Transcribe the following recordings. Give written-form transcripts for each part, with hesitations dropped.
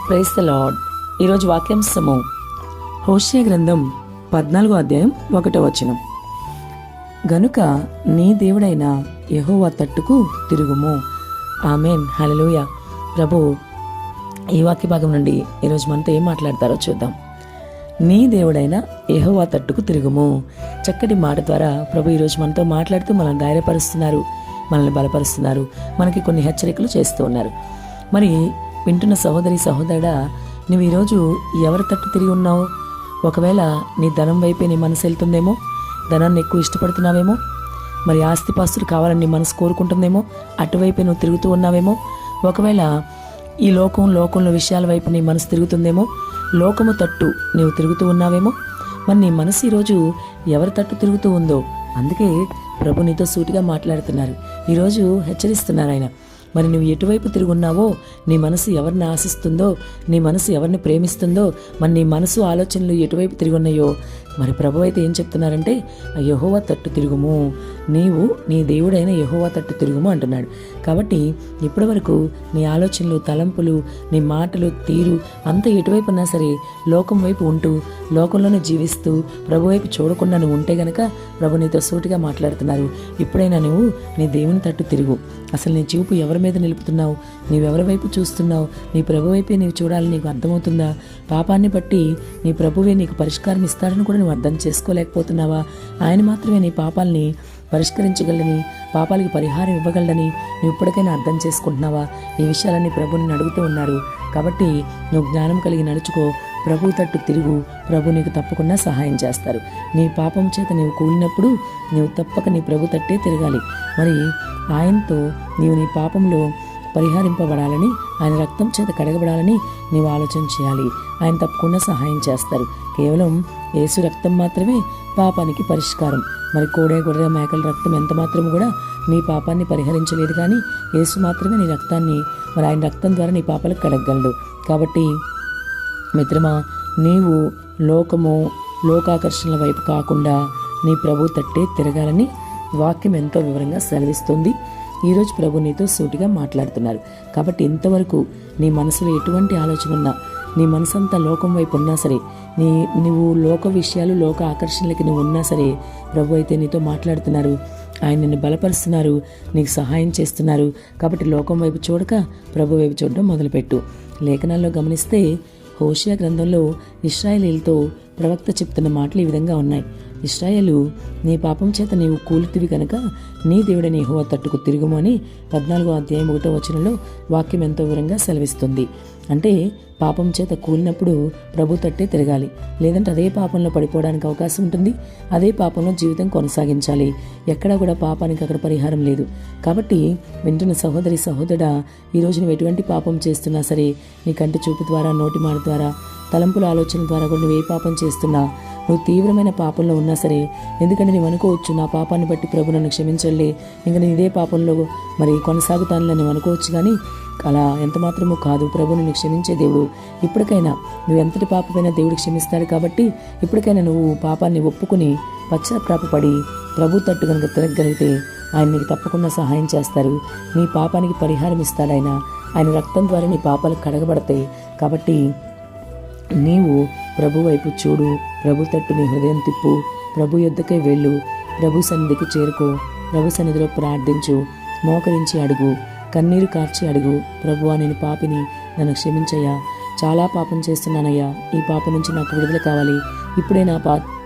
Praise the lord. ఈరోజు వాక్యాంశము హోషేయ గ్రంథం 14వ అధ్యాయం 1వ వచనం. గనుక నీ దేవుడైన యెహోవా తట్టుకు తిరుగుము. ఆమేన్, హల్లెలూయా. ప్రభు ఈ వాక్య భాగం నుండి ఈరోజు మనతో ఏం మాట్లాడతారో చూద్దాం. నీ దేవుడైన యెహోవా తట్టుకు తిరుగుము. చక్కటి మాట ద్వారా ప్రభు ఈరోజు మనతో మాట్లాడుతూ మనల్ని ధైర్యపరుస్తున్నారు, మనల్ని బలపరుస్తున్నారు, మనకి కొన్ని హెచ్చరికలు చేస్తూ ఉన్నారు. మరి వింటున్న సహోదరి సహోదరుడా, నువ్వు ఈరోజు ఎవరి తట్టు తిరిగి ఉన్నావు? ఒకవేళ నీ ధనం వైపే నీ మనసు వెళ్తుందేమో, ధనాన్ని ఎక్కువ ఇష్టపడుతున్నావేమో, మరి ఆస్తిపాస్తులు కావాలని నీ మనసు కోరుకుంటుందేమో, అటువైపే నువ్వు తిరుగుతూ ఉన్నావేమో. ఒకవేళ ఈ లోకంలో విషయాల వైపు నీ మనసు తిరుగుతుందేమో, లోకము తట్టు నీవు తిరుగుతూ ఉన్నావేమో. మరి నీ మనసు ఈరోజు ఎవరి తట్టు తిరుగుతూ ఉందో, అందుకే ప్రభు నీతో సూటిగా మాట్లాడుతున్నారు. ఈరోజు హెచ్చరిస్తున్నారు ఆయన. మరి నువ్వు ఎటువైపు తిరుగున్నావో, నీ మనసు ఎవరిని ఆశిస్తుందో, నీ మనసు ఎవరిని ప్రేమిస్తుందో, మరి నీ మనసు ఆలోచనలు ఎటువైపు తిరిగి ఉన్నాయో, మరి ప్రభు అయితే ఏం చెప్తున్నారంటే, యెహోవా తట్టు తిరుగుము, నీవు నీ దేవుడైన యెహోవా తట్టు తిరుగుము అంటున్నాడు. కాబట్టి ఇప్పటి వరకు నీ ఆలోచనలు, తలంపులు, నీ మాటలు, తీరు అంతా ఎటువైపు ఉన్నా సరే లోకం వైపు ఉంటూ, లోకంలోనే జీవిస్తూ ప్రభు వైపు చూడకుండా నువ్వు ఉంటే గనక ప్రభు నీతో సూటిగా మాట్లాడుతున్నారు. ఇప్పుడైనా నువ్వు నీ దేవుని తట్టు తిరుగు. అసలు నీ చూపు ఎవరి మీద నిలుపుతున్నావు? నీవెవరి వైపు చూస్తున్నావు? నీ ప్రభు వైపే నీవు చూడాలని నీకు అర్థమవుతుందా? పాపాన్ని బట్టి నీ ప్రభువే నీకు పరిష్కారం ఇస్తాడని కూడా నువ్వు అర్థం చేసుకోలేకపోతున్నావా? ఆయన మాత్రమే నీ పాపాలని పరిష్కరించగలని, పాపాలకి పరిహారం ఇవ్వగలడని నువ్వు ఇప్పటికైనా అర్థం చేసుకుంటున్నావా? ఈ విషయాలన్నీ ప్రభుని అడుగుతూ ఉన్నారు. కాబట్టి నువ్వు జ్ఞానం కలిగి నడుచుకో, ప్రభు తట్టు తిరుగు, ప్రభు నీకు తప్పకుండా సహాయం చేస్తారు. నీ పాపం చేత నీవు కూలినప్పుడు నీవు తప్పక నీ ప్రభు తట్టే తిరగాలి. మరి ఆయనతో నీవు నీ పాపంలో పరిహరింపబడాలని, ఆయన రక్తం చేత కడగబడాలని నీవు ఆలోచన చేయాలి. ఆయన తప్పకుండా సహాయం చేస్తారు. కేవలం యేసు రక్తం మాత్రమే పాపానికి పరిష్కారం. మరి కోడే గొర్రె మేకల రక్తం ఎంత మాత్రం కూడా నీ పాపాన్ని పరిహరించలేదు, కానీ యేసు మాత్రమే నీ రక్తాన్ని, మరి ఆయన రక్తం ద్వారా నీ పాపాలకు కడగగలడు. కాబట్టి మిత్రమా, నీవు లోకాకర్షణల వైపు కాకుండా నీ ప్రభు తట్టే తిరగాలని వాక్యం ఎంతో వివరంగా సెలవిస్తుంది. ఈరోజు ప్రభు నీతో సూటిగా మాట్లాడుతున్నారు. కాబట్టి ఇంతవరకు నీ మనసులో ఎటువంటి ఆలోచన ఉన్నా, నీ మనసంతా లోకం వైపు ఉన్నా సరే, నువ్వు లోక విషయాలు, లోక ఆకర్షణలకి నువ్వు ఉన్నా సరే, ప్రభు అయితే నీతో మాట్లాడుతున్నారు. ఆయన నిన్ను బలపరుస్తున్నారు, నీకు సహాయం చేస్తున్నారు. కాబట్టి లోకం వైపు చూడక ప్రభు వైపు చూడడం మొదలుపెట్టు. లేఖనాల్లో గమనిస్తే హోషేయ గ్రంథంలో ఇశ్రాయేలీయులతో ప్రవక్త చెప్తున్న మాటలు ఈ విధంగా ఉన్నాయి. ఇశ్రాయేలు, నీ పాపం చేత నీవు కూలుతివి కనుక నీ దేవుడైన యెహోవా తట్టుకు తిరుగుము అని 14వ అధ్యాయం 1వ వచనంలో వాక్యం ఎంతో వివరంగా సెలవిస్తుంది. అంటే పాపం చేత కూలినప్పుడు ప్రభు తట్టే తిరగాలి, లేదంటే అదే పాపంలో పడిపోవడానికి అవకాశం ఉంటుంది. అదే పాపంలో జీవితం కొనసాగించాలి. ఎక్కడా కూడా పాపానికి అక్కడ పరిహారం లేదు. కాబట్టి వింటున్న సహోదరి సహోదరుడా, ఈరోజు నువ్వు ఎటువంటి పాపం చేస్తున్నా సరే, నీ కంటి చూపు ద్వారా, నోటి మాట ద్వారా, తలంపుల ఆలోచన ద్వారా కూడా నువ్వు ఏ పాపం చేస్తున్నా, నువ్వు తీవ్రమైన పాపంలో ఉన్నా సరే, ఎందుకంటే నువ్వు అనుకోవచ్చు, నా పాపాన్ని బట్టి ప్రభు నన్ను క్షమించలే, ఇంకా నేను ఇదే పాపంలో మరి కొనసాగుతానులే నువ్వు అనుకోవచ్చు. కానీ అలా ఎంత మాత్రమూ కాదు. ప్రభు నిన్ను క్షమించే దేవుడు. ఇప్పటికైనా నువ్వు ఎంతటి పాపమైనా దేవుడు క్షమిస్తాడు. కాబట్టి ఇప్పటికైనా నువ్వు పాపాన్ని ఒప్పుకుని పశ్చాత్తాపపడి ప్రభు తట్టు కనుక తిరగలిగితే ఆయన నీకు తప్పకుండా సహాయం చేస్తారు. నీ పాపానికి పరిహారం ఇస్తాడు ఆయన. ఆయన రక్తం ద్వారా నీ పాపాలు కడగబడతాయి. కాబట్టి నీవు ప్రభు వైపు చూడు, ప్రభు తట్టు నీ హృదయం తిప్పు, ప్రభు యొద్దకే వెళ్ళు, ప్రభు సన్నిధికి చేరుకో, ప్రభు సన్నిధిలో ప్రార్థించు, మోకరించి అడుగు, కన్నీరు కార్చి అడుగు. ప్రభువా, నేను పాపిని, నన్ను క్షమించయ్యా, చాలా పాపం చేస్తున్నానయ్యా, ఈ పాపం నుంచి నాకు విడుదల కావాలి. ఇప్పుడే నా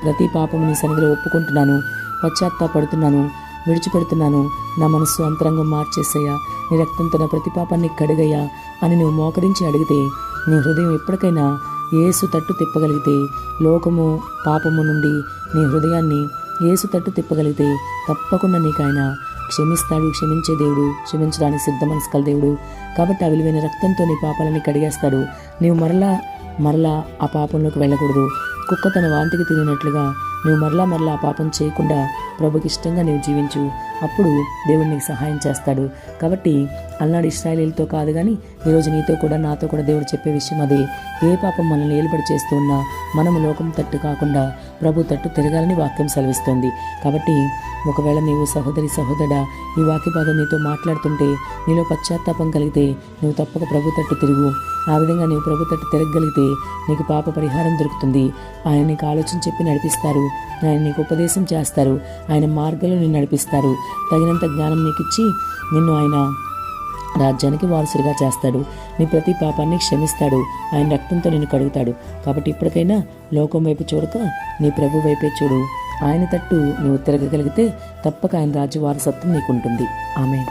ప్రతి పాపము నీ సన్నిధిలో ఒప్పుకుంటున్నాను, పశ్చాత్తాపడుతున్నాను, విడిచిపెడుతున్నాను, నా మనస్సు అంతరంగం మార్చేసయ్యా, నీ రక్తంతో నా ప్రతి పాపాన్ని కడుగయ్యా అని నువ్వు మోకరించి అడిగితే, నీ హృదయం ఎప్పటికైనా యేసు తట్టు తిప్పగలిగితే, లోకము పాపము నుండి నీ హృదయాన్ని యేసు తట్టు తిప్పగలిగితే తప్పకుండా నీకు ఆయన క్షమిస్తాడు. క్షమించే దేవుడు, క్షమించడానికి సిద్ధ మనసు కల దేవుడు. కాబట్టి ఆ విలువైన రక్తంతో నీ పాపాలని కడిగేస్తాడు. నీవు మరలా ఆ పాపంలోకి వెళ్ళకూడదు. కుక్క తన వాంతికి తిరిగినట్లుగా నువ్వు మరలా మరలా ఆ పాపం చేయకుండా ప్రభుకి ఇష్టంగా నువ్వు జీవించు, అప్పుడు దేవుడు నీకు సహాయం చేస్తాడు. కాబట్టి అలనాడు ఇశ్రాయేలీలతో కాదు కానీ ఈరోజు నీతో కూడా నాతో కూడా దేవుడు చెప్పే విషయం అదే. ఏ పాపం మనల్ని ఏలుబడి చేస్తూ ఉన్నా మనము లోకం తట్టు కాకుండా ప్రభు తట్టు తిరగాలని వాక్యం సెలవిస్తుంది. కాబట్టి ఒకవేళ నీవు సహోదరి సహోదరుడా ఈ వాక్య భాగం నీతో మాట్లాడుతుంటే నీలో పశ్చాత్తాపం కలిగితే నువ్వు తప్పక ప్రభు తట్టు తిరుగు. ఆ విధంగా నీవు ప్రభు తట్టు తిరగగలిగితే నీకు పాప పరిహారం దొరుకుతుంది. ఆయన నీకు ఆలోచన చెప్పి నడిపిస్తారు, ఆయన నీకు ఉపదేశం చేస్తారు, ఆయన మార్గంలో నిన్ను నడిపిస్తారు, తగినంత జ్ఞానం నీకు ఇచ్చి నిన్ను ఆయన రాజ్యానికి వారసుడిగా చేస్తాడు. నీ ప్రతి పాపాన్ని క్షమిస్తాడు, ఆయన రక్తంతో నిన్ను కడుగుతాడు. కాబట్టి ఇప్పటికైనా లోకం వైపు చూడక నీ ప్రభు వైపే చూడు. ఆయన తట్టు నువ్వు తిరగగలిగితే తప్పక ఆయన రాజ్య వారసత్వం నీకుంటుంది. ఆమేన్.